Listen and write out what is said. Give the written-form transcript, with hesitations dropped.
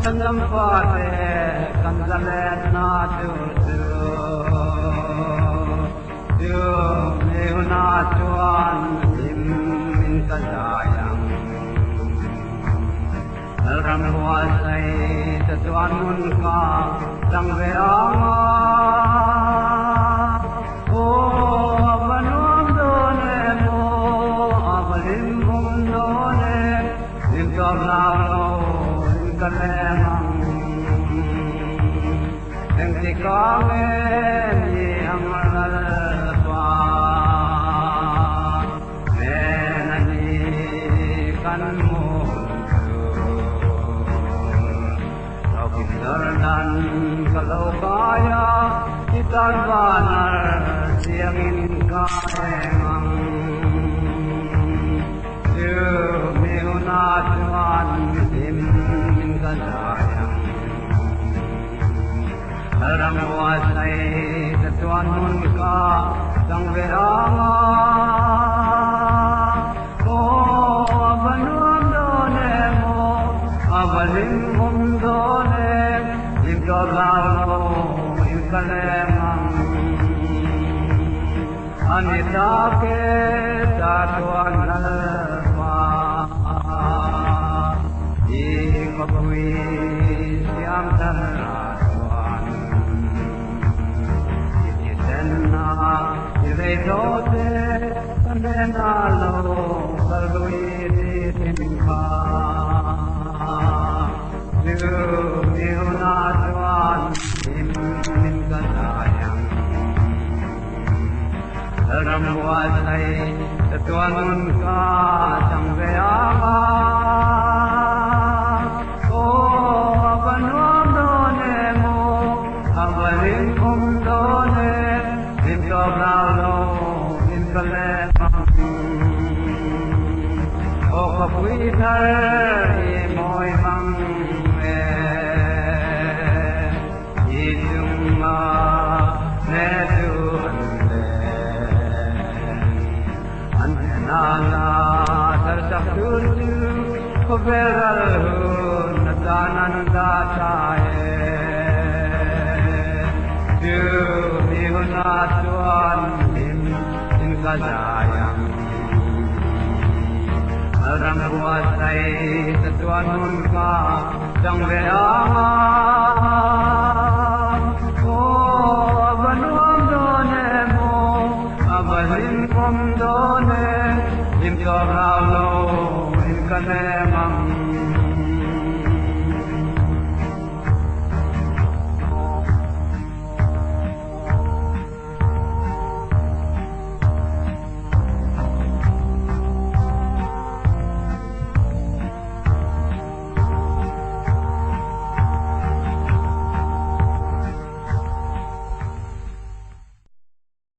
Sangam Pate, Kandalet Natu, Natuan, in Sajayam. Ramwasai, Tatuan Munka, Sangveama. Kalau kaya kita banar siangin kaemang Tuhan min kasayang Alam wasai Tuhan munka sang verama Oh abanum donemo abalim donem Inkalalo inkalemang Anitake Tatuan alma Ikapui Siam Tanatuan Itisena Iredote Kandenalo Kalui Titimka Natuan min kasayang Ramwasai Tatuan munka sangveama Oh abanuam donemo abalim done Intobralo inkalemang Oh kapuitar imoy mang Kuberal natananda taye Nihunatuan in kasayang Ramwasai Tatuan munka sang veama Oh abanuam donemo abalim done Intobralo kanemang